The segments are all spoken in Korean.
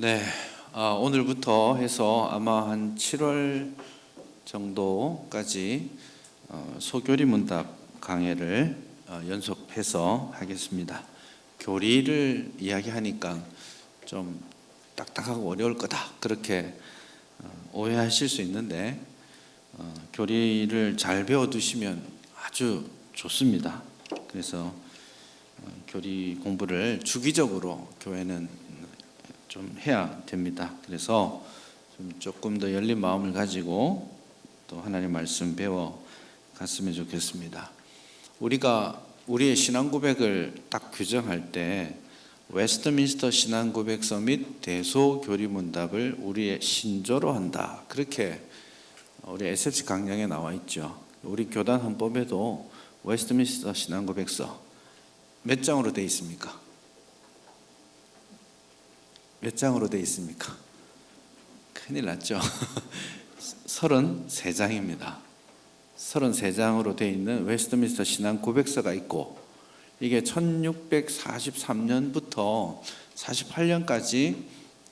네, 오늘부터 해서 아마 한 7월 정도까지 소교리 문답 강해를 연속해서 하겠습니다. 교리를 이야기하니까 좀 딱딱하고 어려울 거다 그렇게 오해하실 수 있는데 교리를 잘 배워두시면 아주 좋습니다. 그래서 교리 공부를 주기적으로 교회는 좀 해야 됩니다. 그래서 조금 더 열린 마음을 가지고 또 하나님 말씀 배워 갔으면 좋겠습니다. 우리가 우리의 신앙 고백을 딱 규정할 때 웨스트민스터 신앙 고백서 및 대소교리 문답을 우리의 신조로 한다. 그렇게 우리 SFC 강령에 나와 있죠. 우리 교단 헌법에도 웨스트민스터 신앙 고백서 몇 장으로 되어 있습니까? 몇 장으로 되어 있습니까? 큰일 났죠. 33장입니다. 33장으로 되어 있는 웨스트민스터 신앙 고백서가 있고 이게 1643년부터 48년까지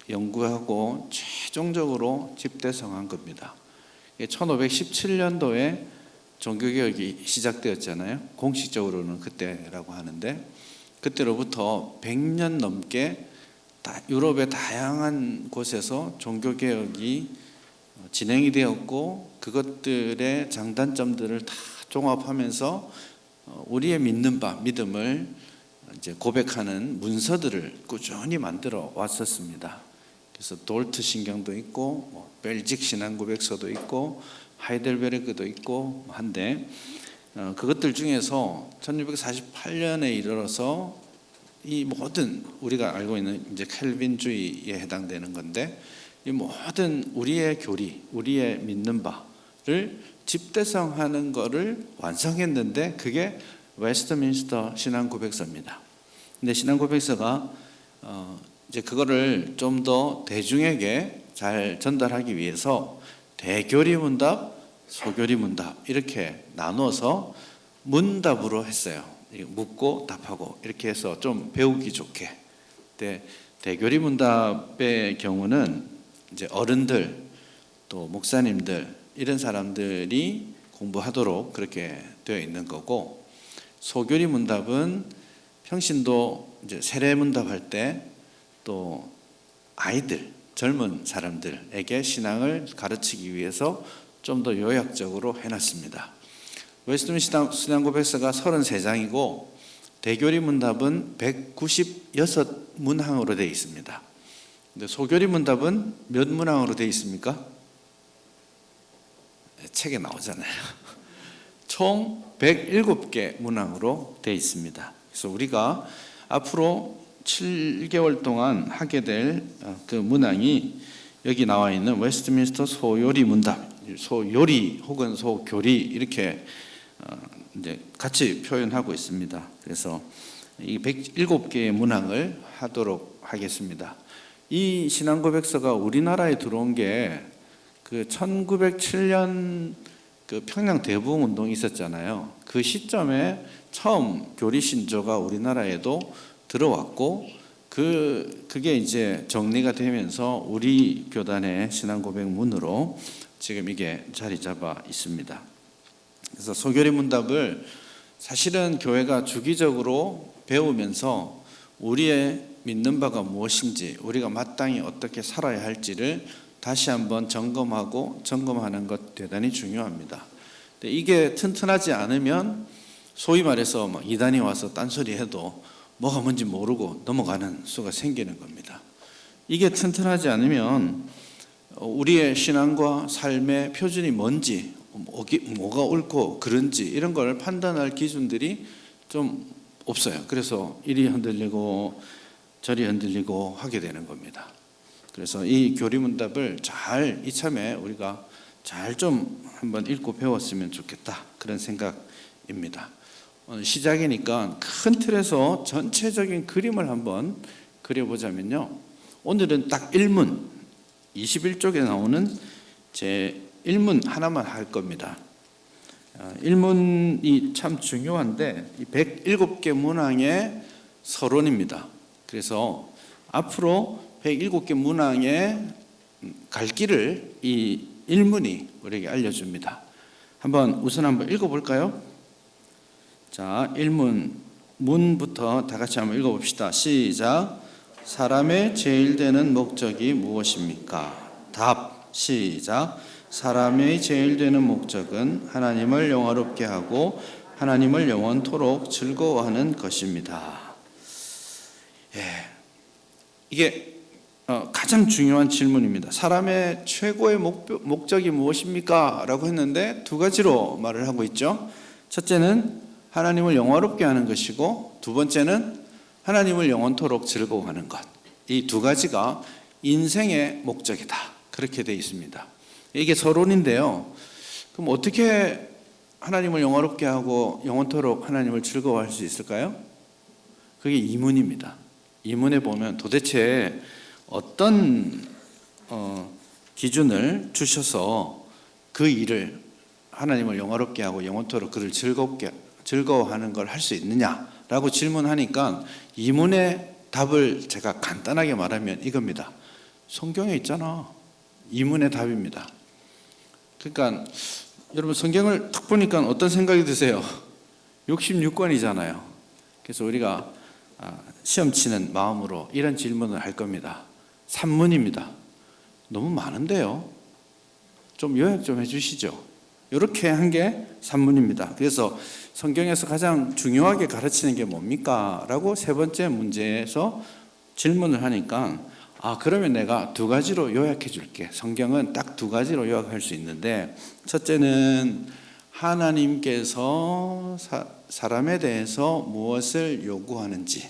연구하고 최종적으로 집대성한 겁니다. 1517년도에 종교개혁이 시작되었잖아요. 공식적으로는 그때라고 하는데 그때로부터 100년 넘게 유럽의 다양한 곳에서 종교개혁이 진행이 되었고 그것들의 장단점들을 다 종합하면서 우리의 믿는 바, 믿음을 이제 고백하는 문서들을 꾸준히 만들어 왔었습니다. 그래서 돌트 신경도 있고 벨직 신앙 고백서도 있고 하이델베르크도 있고 한데 그것들 중에서 1648년에 이르러서 이 모든 우리가 알고 있는 이제 켈빈주의에 해당되는 건데 이 모든 우리의 교리, 우리의 믿는 바를 집대성하는 것을 완성했는데 그게 웨스트민스터 신앙 고백서입니다. 근데 신앙 고백서가 이제 그거를 좀 더 대중에게 잘 전달하기 위해서 대교리 문답, 소교리 문답 이렇게 나눠서 문답으로 했어요. 묻고 답하고 이렇게 해서 좀 배우기 좋게. 근데 대교리 문답의 경우는 이제 어른들 또 목사님들 이런 사람들이 공부하도록 그렇게 되어 있는 거고 소교리 문답은 평신도 이제 세례 문답할 때 또 아이들 젊은 사람들에게 신앙을 가르치기 위해서 좀 더 요약적으로 해놨습니다. 웨스트민스터 신앙 고백서가 33장이고 대교리 문답은 196문항으로 되어 있습니다. 근데 소교리 문답은 몇 문항으로 되어 있습니까? 책에 나오잖아요. 총 107개 문항으로 되어 있습니다. 그래서 우리가 앞으로 7개월 동안 하게 될 그 문항이 여기 나와 있는 웨스트민스터 소요리 문답, 소요리 혹은 소교리 이렇게 이제 같이 표현하고 있습니다. 그래서 이 107개의 문항을 하도록 하겠습니다. 이 신앙 고백서가 우리나라에 들어온 게 그 1907년 그 평양 대부흥 운동이 있었잖아요. 그 시점에 처음 교리 신조가 우리나라에도 들어왔고 그게 이제 정리가 되면서 우리 교단의 신앙 고백문으로 지금 이게 자리 잡아 있습니다. 그래서 소교리 문답을 사실은 교회가 주기적으로 배우면서 우리의 믿는 바가 무엇인지 우리가 마땅히 어떻게 살아야 할지를 다시 한번 점검하는 것 대단히 중요합니다. 근데 이게 튼튼하지 않으면 소위 말해서 막 이단이 와서 딴소리 해도 뭐가 뭔지 모르고 넘어가는 수가 생기는 겁니다. 이게 튼튼하지 않으면 우리의 신앙과 삶의 표준이 뭔지 뭐가 옳고 그른지 이런 걸 판단할 기준들이 좀 없어요. 그래서 이리 흔들리고 저리 흔들리고 하게 되는 겁니다. 그래서 이 교리 문답을 잘 이참에 우리가 잘 좀 한번 읽고 배웠으면 좋겠다 그런 생각입니다. 오늘 시작이니까 큰 틀에서 전체적인 그림을 한번 그려보자면요. 오늘은 딱 1문 21쪽에 나오는 제 1문 하나만 할 겁니다. 1문이 참 중요한데 107개 문항의 서론입니다. 그래서 앞으로 107개 문항의 갈 길을 이 일문이 우리에게 알려줍니다. 우선 한번 읽어볼까요? 자, 문부터 다 같이 한번 읽어봅시다. 시작. 사람의 제일 되는 목적이 무엇입니까? 답. 시작. 사람의 제일 되는 목적은 하나님을 영화롭게 하고 하나님을 영원토록 즐거워하는 것입니다. 이게 가장 중요한 질문입니다. 사람의 최고의 목적이 무엇입니까? 라고 했는데 두 가지로 말을 하고 있죠. 첫째는 하나님을 영화롭게 하는 것이고, 두 번째는 하나님을 영원토록 즐거워하는 것. 이 두 가지가 인생의 목적이다. 그렇게 되어 있습니다. 이게 서론인데요. 그럼 어떻게 하나님을 영화롭게 하고 영원토록 하나님을 즐거워할 수 있을까요? 그게 이문입니다. 이문에 보면 도대체 어떤 기준을 주셔서 그 일을 하나님을 영화롭게 하고 영원토록 그를 즐거워하는 걸 할 수 있느냐라고 질문하니까 이문의 답을 제가 간단하게 말하면 이겁니다. 성경에 있잖아. 이문의 답입니다. 그러니까 여러분 성경을 딱 보니까 어떤 생각이 드세요? 66권이잖아요. 그래서 우리가 시험 치는 마음으로 이런 질문을 할 겁니다. 산문입니다. 너무 많은데요. 좀 요약 좀 해주시죠. 이렇게 한 게 산문입니다. 그래서 성경에서 가장 중요하게 가르치는 게 뭡니까? 라고 세 번째 문제에서 질문을 하니까 그러면 내가 두 가지로 요약해 줄게. 성경은 딱 두 가지로 요약할 수 있는데, 첫째는 하나님께서 사람에 대해서 무엇을 요구하는지,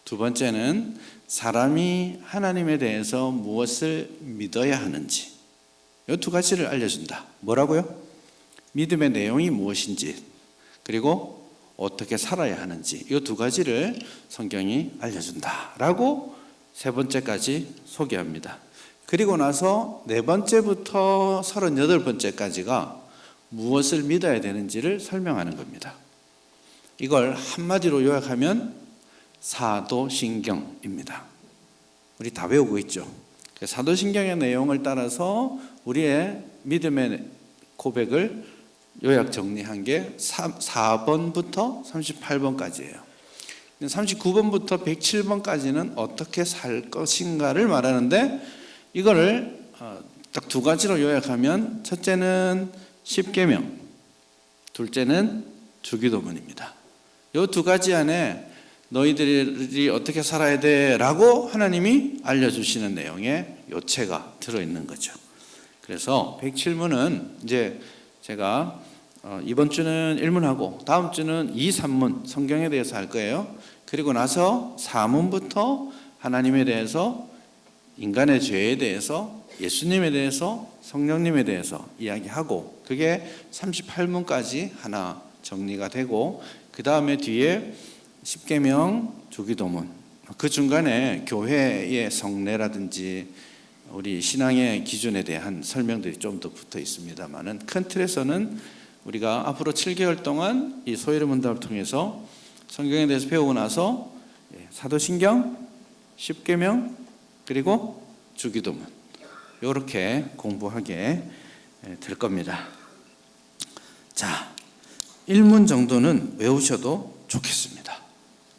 두 번째는 사람이 하나님에 대해서 무엇을 믿어야 하는지, 이 두 가지를 알려준다. 뭐라고요? 믿음의 내용이 무엇인지, 그리고 어떻게 살아야 하는지, 이 두 가지를 성경이 알려준다 라고 세 번째까지 소개합니다. 그리고 나서 네 번째부터 38번째까지가 무엇을 믿어야 되는지를 설명하는 겁니다. 이걸 한마디로 요약하면 사도신경입니다. 우리 다 배우고 있죠. 사도신경의 내용을 따라서 우리의 믿음의 고백을 요약 정리한 게 4번부터 38번까지예요. 39번부터 107번까지는 어떻게 살 것인가를 말하는데, 이거를 딱 두 가지로 요약하면 첫째는 십계명, 둘째는 주기도문입니다. 이 두 가지 안에 너희들이 어떻게 살아야 돼 라고 하나님이 알려주시는 내용의 요체가 들어있는 거죠. 그래서 107문은 이제 제가 이번 주는 1문하고 다음 주는 2, 3문 성경에 대해서 할 거예요. 그리고 나서 4문부터 하나님에 대해서, 인간의 죄에 대해서, 예수님에 대해서, 성령님에 대해서 이야기하고, 그게 38문까지 하나 정리가 되고, 그 다음에 뒤에 십계명, 주기도문, 그 중간에 교회의 성례라든지 우리 신앙의 기준에 대한 설명들이 좀 더 붙어 있습니다만은, 큰 틀에서는 우리가 앞으로 7개월 동안 이 소위를 문답을 통해서 성경에 대해서 배우고 나서 사도신경, 십계명, 그리고 주기도문, 이렇게 공부하게 될 겁니다. 자, 1문 정도는 외우셔도 좋겠습니다.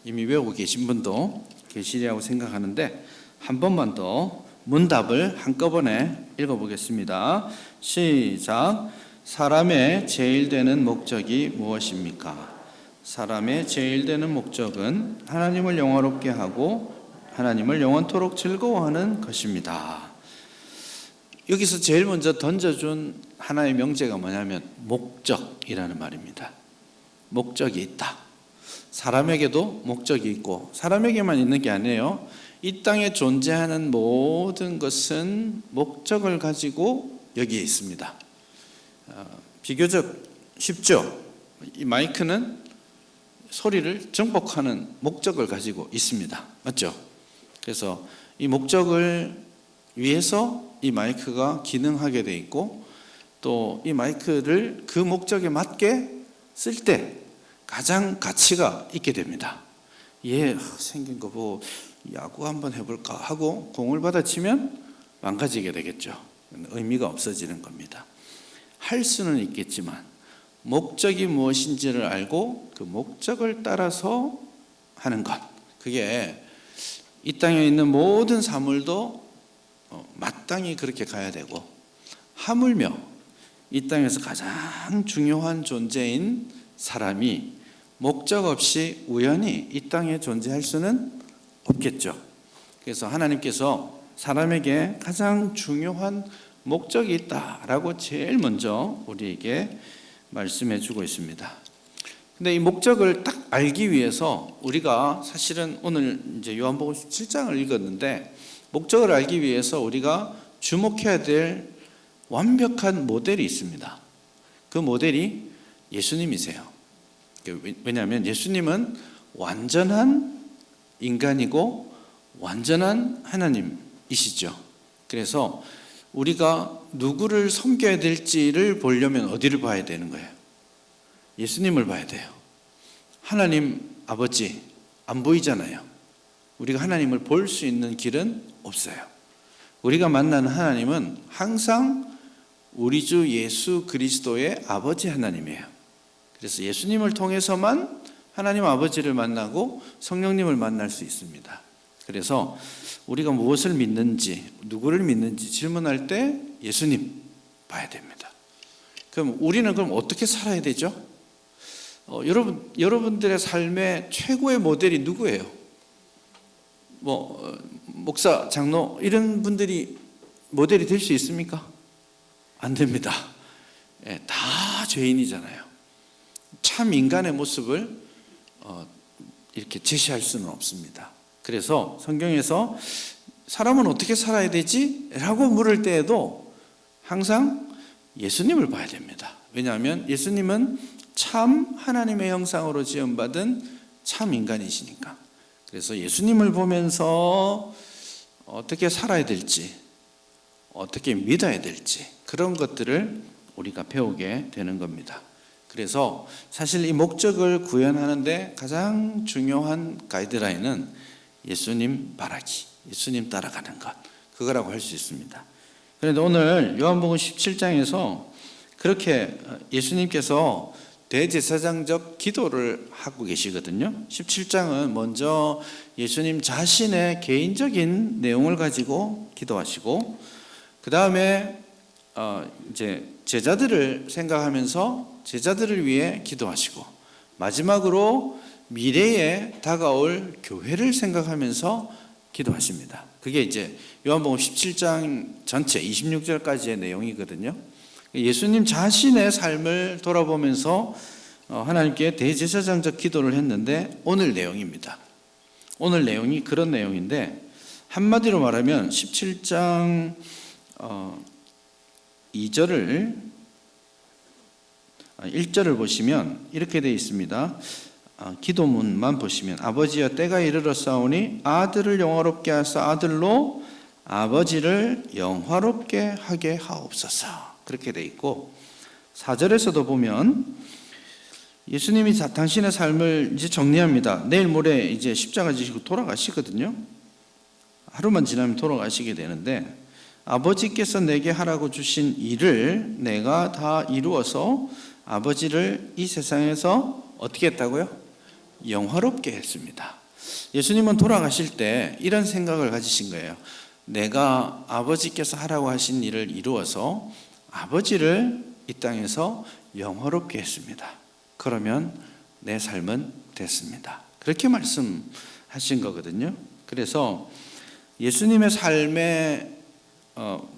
이미 외우고 계신 분도 계시리라고 생각하는데, 한 번만 더 문답을 한꺼번에 읽어보겠습니다. 시작. 사람의 제일 되는 목적이 무엇입니까? 사람의 제일 되는 목적은 하나님을 영화롭게 하고 하나님을 영원토록 즐거워하는 것입니다. 여기서 제일 먼저 던져준 하나의 명제가 뭐냐면 목적이라는 말입니다. 목적이 있다. 사람에게도 목적이 있고, 사람에게만 있는 게 아니에요. 이 땅에 존재하는 모든 것은 목적을 가지고 여기에 있습니다. 비교적 쉽죠? 이 마이크는 소리를 정복하는 목적을 가지고 있습니다. 맞죠? 그래서 이 목적을 위해서 이 마이크가 기능하게 돼 있고, 또 이 마이크를 그 목적에 맞게 쓸 때 가장 가치가 있게 됩니다. 얘 생긴 거 보고 야구 한번 해볼까 하고 공을 받아치면 망가지게 되겠죠. 의미가 없어지는 겁니다. 할 수는 있겠지만 목적이 무엇인지를 알고 그 목적을 따라서 하는 것, 그게 이 땅에 있는 모든 사물도 마땅히 그렇게 가야 되고, 하물며 이 땅에서 가장 중요한 존재인 사람이 목적 없이 우연히 이 땅에 존재할 수는 없겠죠. 그래서 하나님께서 사람에게 가장 중요한 목적이 있다라고 제일 먼저 우리에게 말씀해 주고 있습니다. 근데 이 목적을 딱 알기 위해서 우리가 사실은 오늘 이제 요한복음 17장을 읽었는데, 목적을 알기 위해서 우리가 주목해야 될 완벽한 모델이 있습니다. 그 모델이 예수님이세요. 왜냐하면 예수님은 완전한 인간이고 완전한 하나님이시죠. 그래서 우리가 누구를 섬겨야 될지를 보려면 어디를 봐야 되는 거예요? 예수님을 봐야 돼요. 하나님 아버지 안 보이잖아요. 우리가 하나님을 볼 수 있는 길은 없어요. 우리가 만나는 하나님은 항상 우리 주 예수 그리스도의 아버지 하나님이에요. 그래서 예수님을 통해서만 하나님 아버지를 만나고 성령님을 만날 수 있습니다. 그래서 우리가 무엇을 믿는지, 누구를 믿는지 질문할 때 예수님 봐야 됩니다. 그럼 우리는 그럼 어떻게 살아야 되죠? 여러분들의 삶의 최고의 모델이 누구예요? 목사, 장로 이런 분들이 모델이 될 수 있습니까? 안 됩니다. 다 죄인이잖아요. 참 인간의 모습을 이렇게 제시할 수는 없습니다. 그래서 성경에서 사람은 어떻게 살아야 되지? 라고 물을 때에도 항상 예수님을 봐야 됩니다. 왜냐하면 예수님은 참 하나님의 형상으로 지음받은 참 인간이시니까. 그래서 예수님을 보면서 어떻게 살아야 될지, 어떻게 믿어야 될지, 그런 것들을 우리가 배우게 되는 겁니다. 그래서 사실 이 목적을 구현하는데 가장 중요한 가이드라인은 예수님 바라기, 예수님 따라가는 것, 그거라고 할 수 있습니다. 그런데 오늘 요한복음 17장에서 그렇게 예수님께서 대제사장적 기도를 하고 계시거든요. 17장은 먼저 예수님 자신의 개인적인 내용을 가지고 기도하시고, 그 다음에 이제 제자들을 생각하면서 제자들을 위해 기도하시고, 마지막으로 미래에 다가올 교회를 생각하면서 기도하십니다. 그게 이제 요한복음 17장 전체 26절까지의 내용이거든요. 예수님 자신의 삶을 돌아보면서 하나님께 대제사장적 기도를 했는데 오늘 내용입니다. 오늘 내용이 그런 내용인데, 한마디로 말하면 17장 1절을 보시면 이렇게 되어 있습니다. 기도문만 보시면 아버지여 때가 이르렀사오니 아들을 영화롭게 하사 아들로 아버지를 영화롭게 하게 하옵소서, 그렇게 되어 있고, 4절에서도 보면 예수님이 당신의 삶을 이제 정리합니다. 내일 모레 이제 십자가 지시고 돌아가시거든요. 하루만 지나면 돌아가시게 되는데, 아버지께서 내게 하라고 주신 일을 내가 다 이루어서 아버지를 이 세상에서 어떻게 했다고요? 영화롭게 했습니다. 예수님은 돌아가실 때 이런 생각을 가지신 거예요. 내가 아버지께서 하라고 하신 일을 이루어서 아버지를 이 땅에서 영화롭게 했습니다. 그러면 내 삶은 됐습니다. 그렇게 말씀하신 거거든요. 그래서 예수님의 삶의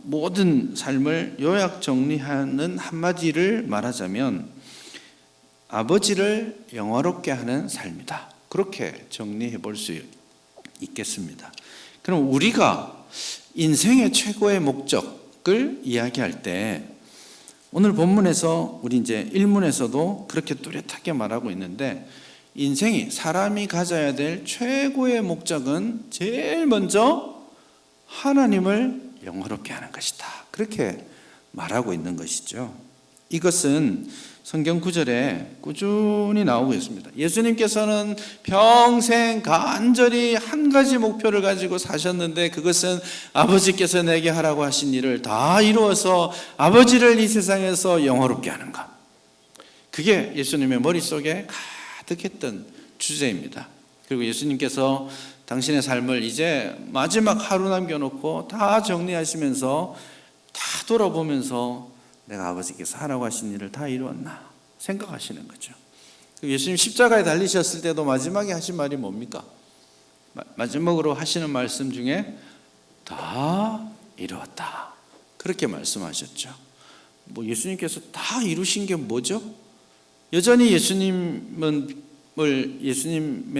모든 삶을 요약 정리하는 한마디를 말하자면 아버지를 영화롭게 하는 삶이다, 그렇게 정리해 볼 수 있겠습니다. 그럼 우리가 인생의 최고의 목적을 이야기할 때 오늘 본문에서 우리 이제 1문에서도 그렇게 뚜렷하게 말하고 있는데, 인생이 사람이 가져야 될 최고의 목적은 제일 먼저 하나님을 영화롭게 하는 것이다, 그렇게 말하고 있는 것이죠. 이것은 성경 구절에 꾸준히 나오고 있습니다. 예수님께서는 평생 간절히 한 가지 목표를 가지고 사셨는데 그것은 아버지께서 내게 하라고 하신 일을 다 이루어서 아버지를 이 세상에서 영화롭게 하는 것. 그게 예수님의 머릿속에 가득했던 주제입니다. 그리고 예수님께서 당신의 삶을 이제 마지막 하루 남겨놓고 다 정리하시면서 다 돌아보면서 내가 아버지께서 하라고 하신 일을 다 이루었나 생각하시는 거죠. 예수님 십자가에 달리셨을 때도 마지막에 하신 말이 뭡니까? 마지막으로 하시는 말씀 중에 다 이루었다 그렇게 말씀하셨죠. 뭐 예수님께서 다 이루신 게 뭐죠? 여전히 예수님의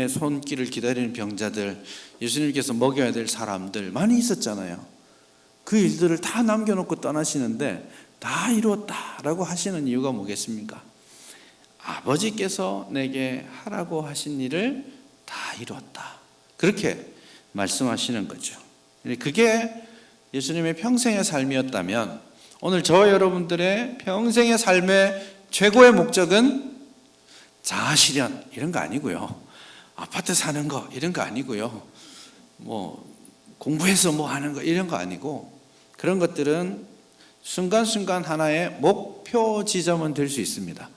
손길을 기다리는 병자들, 예수님께서 먹여야 될 사람들 많이 있었잖아요. 그 일들을 다 남겨놓고 떠나시는데 다 이루었다라고 하시는 이유가 뭐겠습니까? 아버지께서 내게 하라고 하신 일을 다 이루었다. 그렇게 말씀하시는 거죠. 그게 예수님의 평생의 삶이었다면 오늘 저와 여러분들의 평생의 삶의 최고의 목적은 자아실현 이런 거 아니고요. 아파트 사는 거 이런 거 아니고요. 뭐 공부해서 뭐 하는 거 이런 거 아니고 그런 것들은 순간순간 하나의 목표 지점은 될 수 있습니다.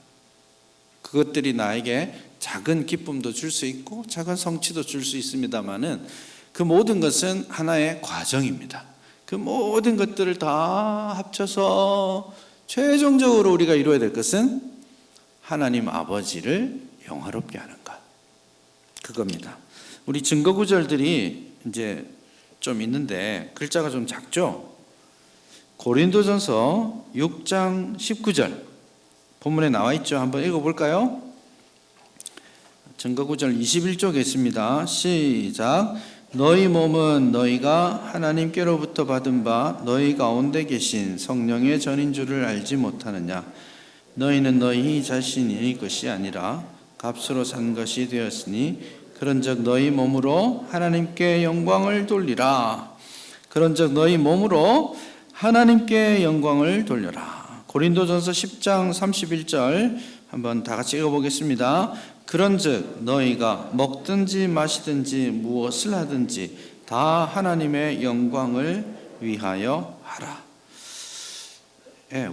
그것들이 나에게 작은 기쁨도 줄 수 있고 작은 성취도 줄 수 있습니다만은 그 모든 것은 하나의 과정입니다. 그 모든 것들을 다 합쳐서 최종적으로 우리가 이루어야 될 것은 하나님 아버지를 영화롭게 하는 것. 그겁니다. 우리 증거 구절들이 이제 좀 있는데 글자가 좀 작죠? 고린도전서 6장 19절 본문에 나와 있죠. 한번 읽어볼까요? 증거 구절 21쪽에 있습니다. 시작. 너희 몸은 너희가 하나님께로부터 받은 바 너희 가운데 계신 성령의 전인 줄을 알지 못하느냐? 너희는 너희 자신의 것이 아니라 값으로 산 것이 되었으니 그런즉 너희 몸으로 하나님께 영광을 돌리라. 그런즉 너희 몸으로 하나님께 영광을 돌려라. 고린도전서 10장 31절 한번 다 같이 읽어보겠습니다. 그런즉 너희가 먹든지 마시든지 무엇을 하든지 다 하나님의 영광을 위하여 하라.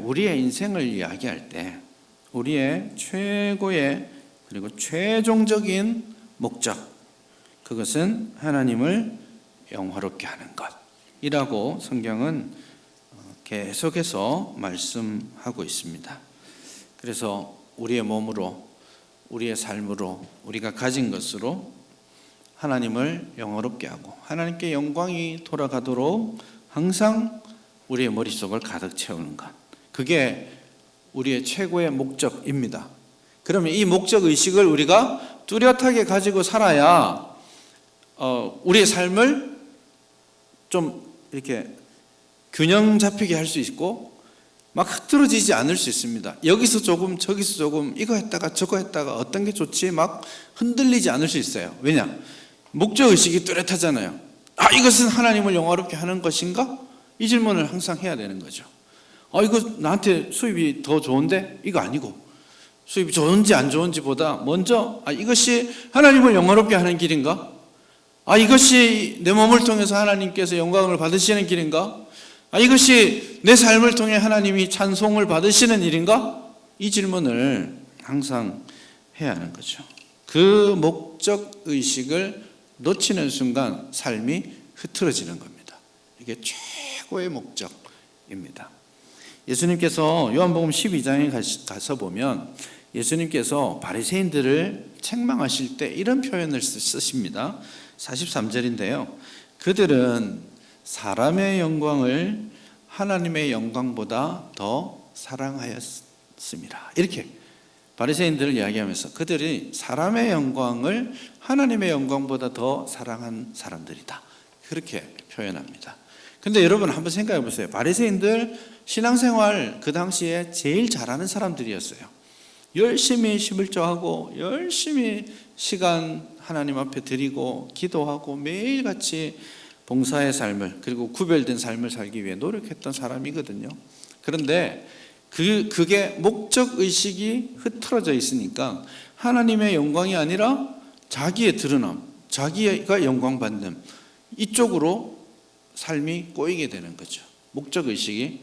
우리의 인생을 이야기할 때 우리의 최고의 그리고 최종적인 목적, 그것은 하나님을 영화롭게 하는 것이라고 성경은 계속해서 말씀하고 있습니다. 그래서 우리의 몸으로, 우리의 삶으로, 우리가 가진 것으로 하나님을 영화롭게 하고 하나님께 영광이 돌아가도록 항상 우리의 머릿속을 가득 채우는 것, 그게 우리의 최고의 목적입니다. 그러면 이 목적의식을 우리가 뚜렷하게 가지고 살아야 우리의 삶을 좀 이렇게 균형 잡히게 할 수 있고 막 흐트러지지 않을 수 있습니다. 여기서 조금 저기서 조금 이거 했다가 저거 했다가 어떤 게 좋지 막 흔들리지 않을 수 있어요. 왜냐? 목적의식이 뚜렷하잖아요. 이것은 하나님을 영화롭게 하는 것인가? 이 질문을 항상 해야 되는 거죠. 이거 나한테 수입이 더 좋은데? 이거 아니고 수입이 좋은지 안 좋은지보다 먼저 이것이 하나님을 영화롭게 하는 길인가? 이것이 내 몸을 통해서 하나님께서 영광을 받으시는 길인가? 이것이 내 삶을 통해 하나님이 찬송을 받으시는 일인가? 이 질문을 항상 해야 하는 거죠. 그 목적의식을 놓치는 순간 삶이 흐트러지는 겁니다. 이게 최고의 목적입니다. 예수님께서 요한복음 12장에 가서 보면 예수님께서 바리새인들을 책망하실 때 이런 표현을 쓰십니다. 43절인데요. 그들은 사람의 영광을 하나님의 영광보다 더 사랑하였습니다. 이렇게 바리새인들을 이야기하면서 그들이 사람의 영광을 하나님의 영광보다 더 사랑한 사람들이다. 그렇게 표현합니다. 근데 여러분 한번 생각해 보세요. 바리새인들 신앙생활 그 당시에 제일 잘하는 사람들이었어요. 열심히 11조하고 열심히 시간 하나님 앞에 드리고 기도하고 매일같이 봉사의 삶을 그리고 구별된 삶을 살기 위해 노력했던 사람이거든요. 그런데 그게 목적 의식이 흐트러져 있으니까 하나님의 영광이 아니라 자기의 드러남, 자기가 영광 받는 이쪽으로 삶이 꼬이게 되는 거죠. 목적 의식이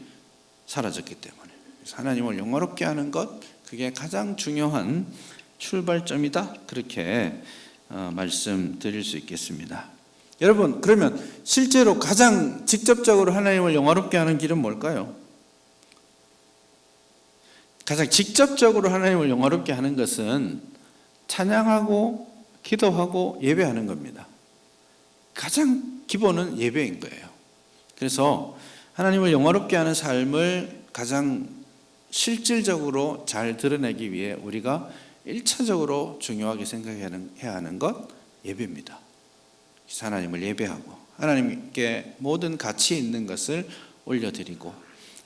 사라졌기 때문에. 그래서 하나님을 영화롭게 하는 것, 그게 가장 중요한 출발점이다. 그렇게 말씀드릴 수 있겠습니다. 여러분, 그러면 실제로 가장 직접적으로 하나님을 영화롭게 하는 길은 뭘까요? 가장 직접적으로 하나님을 영화롭게 하는 것은 찬양하고 기도하고 예배하는 겁니다. 가장 기본은 예배인 거예요. 그래서 하나님을 영화롭게 하는 삶을 가장 실질적으로 잘 드러내기 위해 우리가 1차적으로 중요하게 생각해야 하는 것, 예배입니다. 그래서 하나님을 예배하고 하나님께 모든 가치 있는 것을 올려드리고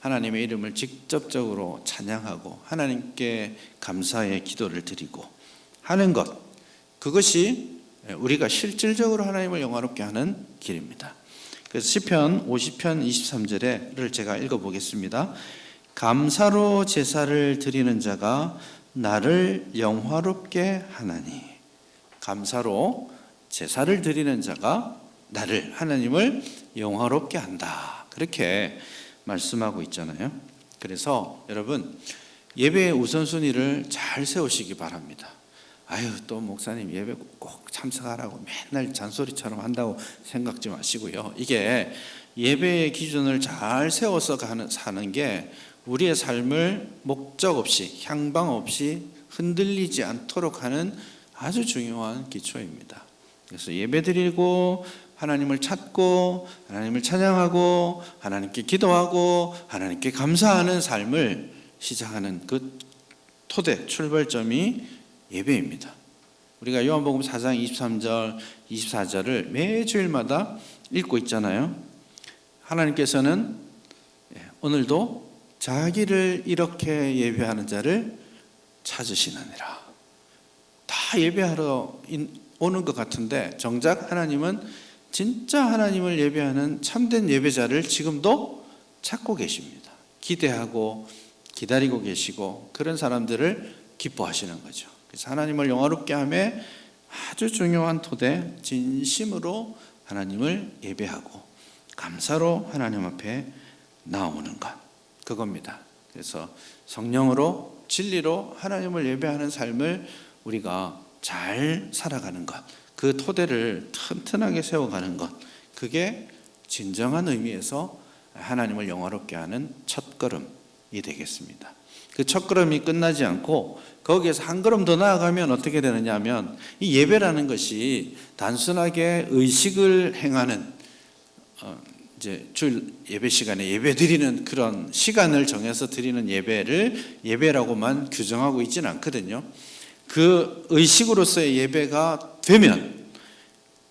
하나님의 이름을 직접적으로 찬양하고 하나님께 감사의 기도를 드리고 하는 것, 그것이 우리가 실질적으로 하나님을 영화롭게 하는 길입니다. 그래서 시편 50편 23절을 제가 읽어보겠습니다. 감사로 제사를 드리는 자가 나를 영화롭게 하나니. 감사로 제사를 드리는 자가 나를, 하나님을 영화롭게 한다. 그렇게 말씀하고 있잖아요. 그래서 여러분, 예배의 우선순위를 잘 세우시기 바랍니다. 아유, 또 목사님 예배 꼭 참석하라고 맨날 잔소리처럼 한다고 생각지 마시고요. 이게 예배의 기준을 잘 세워서 사는 게 우리의 삶을 목적 없이, 향방 없이 흔들리지 않도록 하는 아주 중요한 기초입니다. 그래서 예배드리고 하나님을 찾고 하나님을 찬양하고 하나님께 기도하고 하나님께 감사하는 삶을 시작하는 그 토대, 출발점이 예배입니다. 우리가 요한복음 4장 23절, 24절을 매주일마다 읽고 있잖아요. 하나님께서는 오늘도 자기를 이렇게 예배하는 자를 찾으시느니라. 다 예배하러 오는 것 같은데 정작 하나님은 진짜 하나님을 예배하는 참된 예배자를 지금도 찾고 계십니다. 기대하고 기다리고 계시고 그런 사람들을 기뻐하시는 거죠. 그래서 하나님을 영화롭게 함에 아주 중요한 토대, 진심으로 하나님을 예배하고 감사로 하나님 앞에 나오는 것, 그겁니다. 그래서 성령으로 진리로 하나님을 예배하는 삶을 우리가 잘 살아가는 것, 그 토대를 튼튼하게 세워가는 것, 그게 진정한 의미에서 하나님을 영화롭게 하는 첫걸음이 되겠습니다. 그 첫걸음이 끝나지 않고 거기에서 한 걸음 더 나아가면 어떻게 되느냐 하면 이 예배라는 것이 단순하게 의식을 행하는 이제 주일 예배 시간에 예배 드리는 그런 시간을 정해서 드리는 예배를 예배라고만 규정하고 있지는 않거든요. 그 의식으로서의 예배가 되면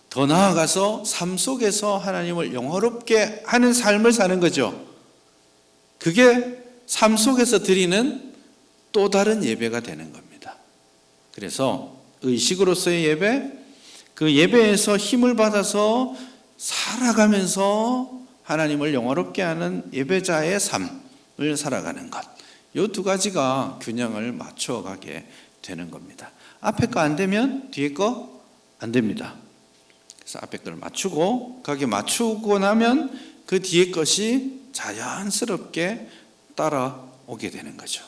더 나아가서 삶 속에서 하나님을 영화롭게 하는 삶을 사는 거죠. 그게 삶 속에서 드리는 또 다른 예배가 되는 겁니다. 그래서 의식으로서의 예배, 그 예배에서 힘을 받아서 살아가면서 하나님을 영화롭게 하는 예배자의 삶을 살아가는 것, 이 두 가지가 균형을 맞춰가게 되는 겁니다. 앞에 거 안 되면 뒤에 거 안 됩니다. 그래서 앞에 거를 맞추고 거기에 맞추고 나면 그 뒤에 것이 자연스럽게 따라오게 되는 거죠.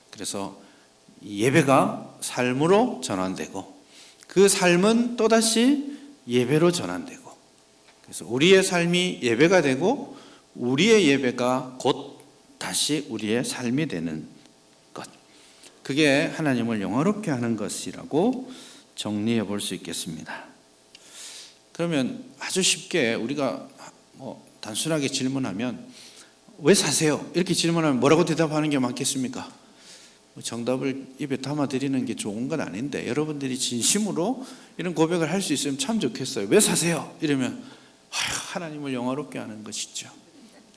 그래서 예배가 삶으로 전환되고 그 삶은 또다시 예배로 전환되고, 그래서 우리의 삶이 예배가 되고 우리의 예배가 곧 다시 우리의 삶이 되는 것, 그게 하나님을 영화롭게 하는 것이라고 정리해 볼 수 있겠습니다. 그러면 아주 쉽게 우리가 단순하게 질문하면 왜 사세요? 이렇게 질문하면 뭐라고 대답하는 게 많겠습니까? 정답을 입에 담아드리는 게 좋은 건 아닌데 여러분들이 진심으로 이런 고백을 할 수 있으면 참 좋겠어요. 왜 사세요? 이러면 하나님을 영화롭게 하는 것이죠.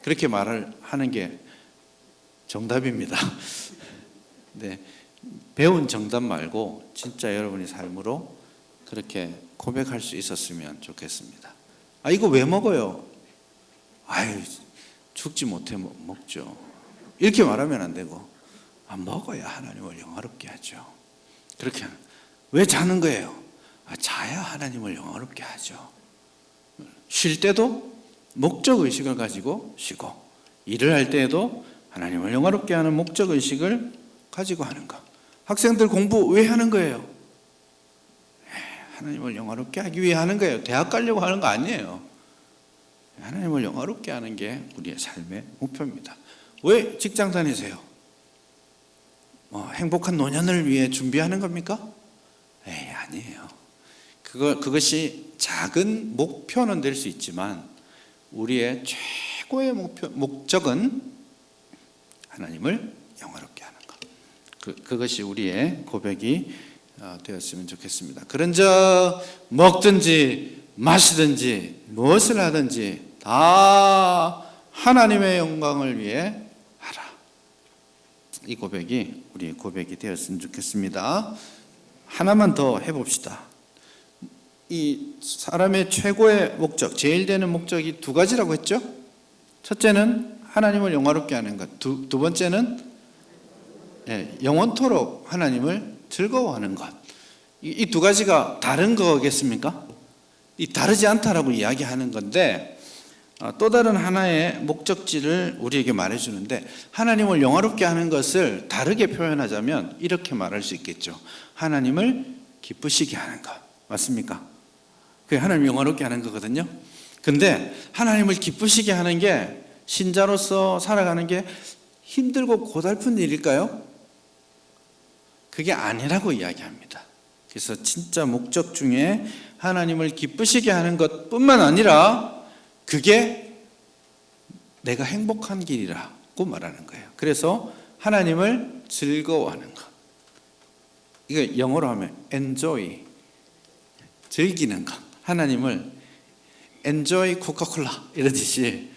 그렇게 말을 하는 게 정답입니다. 네, 배운 정답 말고 진짜 여러분의 삶으로 그렇게 고백할 수 있었으면 좋겠습니다. 이거 왜 먹어요? 죽지 못해 먹죠. 이렇게 말하면 안 되고 먹어야 하나님을 영화롭게 하죠. 그렇게 왜 자는 거예요? 자야 하나님을 영화롭게 하죠. 쉴 때도 목적의식을 가지고 쉬고, 일을 할 때에도 하나님을 영화롭게 하는 목적의식을 가지고 하는 것. 학생들 공부 왜 하는 거예요? 하나님을 영화롭게 하기 위해 하는 거예요. 대학 가려고 하는 거 아니에요. 하나님을 영화롭게 하는 게 우리의 삶의 목표입니다. 왜 직장 다니세요? 행복한 노년을 위해 준비하는 겁니까? 아니에요. 그것이 작은 목표는 될 수 있지만 우리의 최고의 목적은 하나님을 영화롭게 하는 것. 그것이 우리의 고백이 되었으면 좋겠습니다. 그런저 먹든지 마시든지 무엇을 하든지 다 하나님의 영광을 위해 하라. 이 고백이 우리의 고백이 되었으면 좋겠습니다. 하나만 더 해봅시다. 이 사람의 최고의 목적, 제일 되는 목적이 두 가지라고 했죠? 첫째는 하나님을 영화롭게 하는 것, 두 번째는 영원토록 하나님을 즐거워하는 것. 이 두 가지가 다른 거겠습니까? 다르지 않다라고 이야기하는 건데, 또 다른 하나의 목적지를 우리에게 말해주는데, 하나님을 영화롭게 하는 것을 다르게 표현하자면 이렇게 말할 수 있겠죠. 하나님을 기쁘시게 하는 것. 맞습니까? 그게 하나님을 영화롭게 하는 거거든요. 근데 하나님을 기쁘시게 하는 게 신자로서 살아가는 게 힘들고 고달픈 일일까요? 그게 아니라고 이야기합니다. 그래서 진짜 목적 중에 하나님을 기쁘시게 하는 것뿐만 아니라 그게 내가 행복한 길이라고 말하는 거예요. 그래서 하나님을 즐거워하는 것. 이거 영어로 하면 enjoy, 즐기는 것. 하나님을 enjoy 코카콜라 이러듯이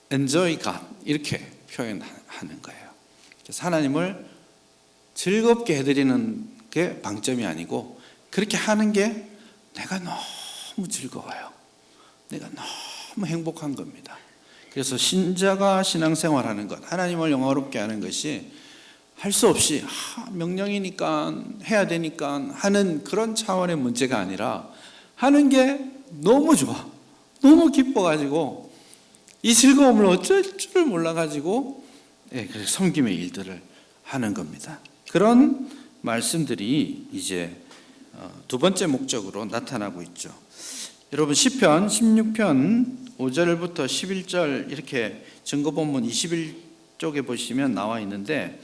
enjoy God 이렇게 표현하는 거예요. 그래서 하나님을 즐겁게 해드리는 게 방점이 아니고 그렇게 하는 게 내가 너무 즐거워요. 내가 너무 행복한 겁니다. 그래서 신자가 신앙생활하는 것, 하나님을 영화롭게 하는 것이 할 수 없이 명령이니까 해야 되니까 하는 그런 차원의 문제가 아니라 하는 게 너무 좋아. 너무 기뻐가지고 이 즐거움을 어쩔 줄을 몰라가지고 그래서 섬김의 일들을 하는 겁니다. 그런 말씀들이 이제 두 번째 목적으로 나타나고 있죠. 여러분 시편 16편 5절부터 11절 이렇게 증거본문 21쪽에 보시면 나와 있는데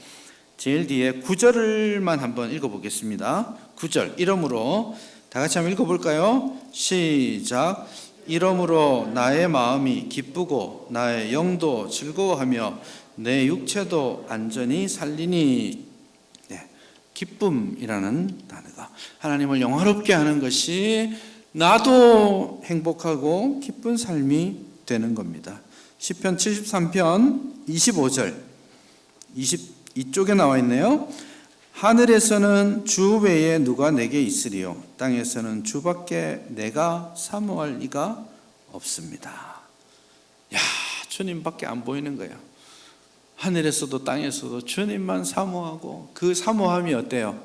제일 뒤에 9절만 한번 읽어보겠습니다. 9절 이러므로 다 같이 한번 읽어볼까요? 시작. 이러므로 나의 마음이 기쁘고 나의 영도 즐거워하며 내 육체도 안전히 살리니. 기쁨이라는 단어가 하나님을 영화롭게 하는 것이 나도 행복하고 기쁜 삶이 되는 겁니다. 시편 73편 25절 22쪽에 나와 있네요. 하늘에서는 주 외에 누가 내게 있으리요 땅에서는 주밖에 내가 사모할 이가 없습니다. 주님밖에 안 보이는 거예요. 하늘에서도 땅에서도 주님만 사모하고 그 사모함이 어때요?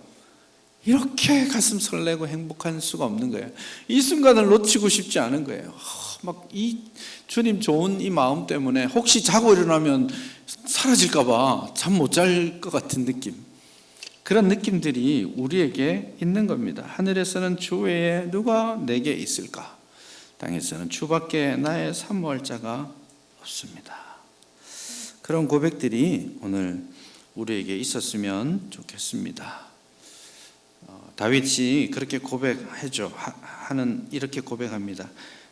이렇게 가슴 설레고 행복한 수가 없는 거예요. 이 순간을 놓치고 싶지 않은 거예요. 막 이 주님 좋은 이 마음 때문에 혹시 자고 일어나면 사라질까 봐 잠 못 잘 것 같은 느낌. 그런 느낌들이 우리에게 있는 겁니다. 하늘에서는 주 외에 누가 내게 있을까? 땅에서는 주밖에 나의 사모할 자가 없습니다. 그런 고백들이 오늘 우리에게 있었으면 좋겠습니다. 다윗이 그렇게 고백하죠. 이렇게 고백합니다.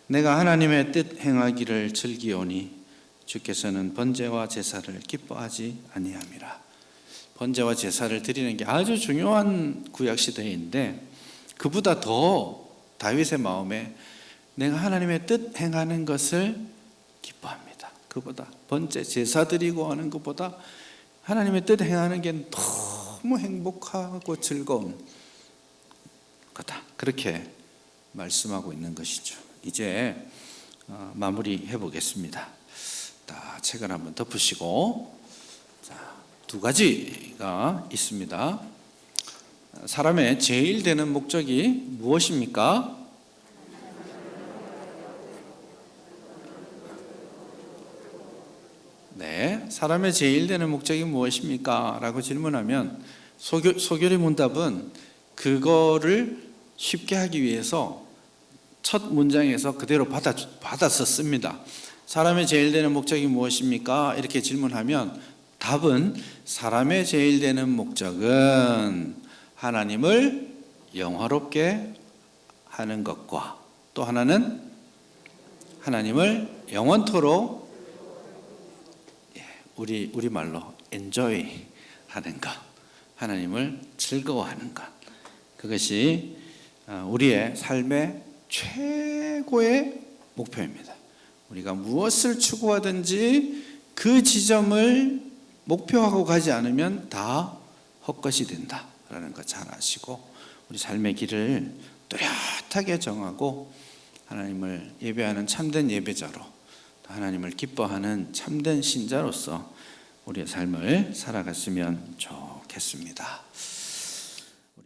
내가 하나님의 뜻 행하기를 즐기오니 주께서는 번제와 제사를 기뻐하지 아니함이라. 번제와 제사를 드리는 게 아주 중요한 구약 시대인데 그보다 더 다윗의 마음에 내가 하나님의 뜻 행하는 것을 기뻐합니다. 그보다 번제 제사 드리고 하는 것보다 하나님의 뜻 행하는 게 너무 행복하고 즐거운 거다. 그렇게 말씀하고 있는 것이죠. 이제 마무리해 보겠습니다. 책을 한번 덮으시고 두 가지가 있습니다. 사람의 제일 되는 목적이 무엇입니까? 네, 사람의 제일 되는 목적이 무엇입니까? 라고 질문하면 소결의 문답은 그거를 쉽게 하기 위해서 첫 문장에서 그대로 받았었습니다. 사람의 제일 되는 목적이 무엇입니까? 이렇게 질문하면 답은 사람의 제일 되는 목적은 하나님을 영화롭게 하는 것과 또 하나는 하나님을 영원토록 우리말로 enjoy 하는 것, 하나님을 즐거워하는 것, 그것이 우리의 삶의 최고의 목표입니다. 우리가 무엇을 추구하든지 그 지점을 목표하고 가지 않으면 다 헛것이 된다라는 것 잘 아시고 우리 삶의 길을 뚜렷하게 정하고 하나님을 예배하는 참된 예배자로, 하나님을 기뻐하는 참된 신자로서 우리의 삶을 살아갔으면 좋겠습니다.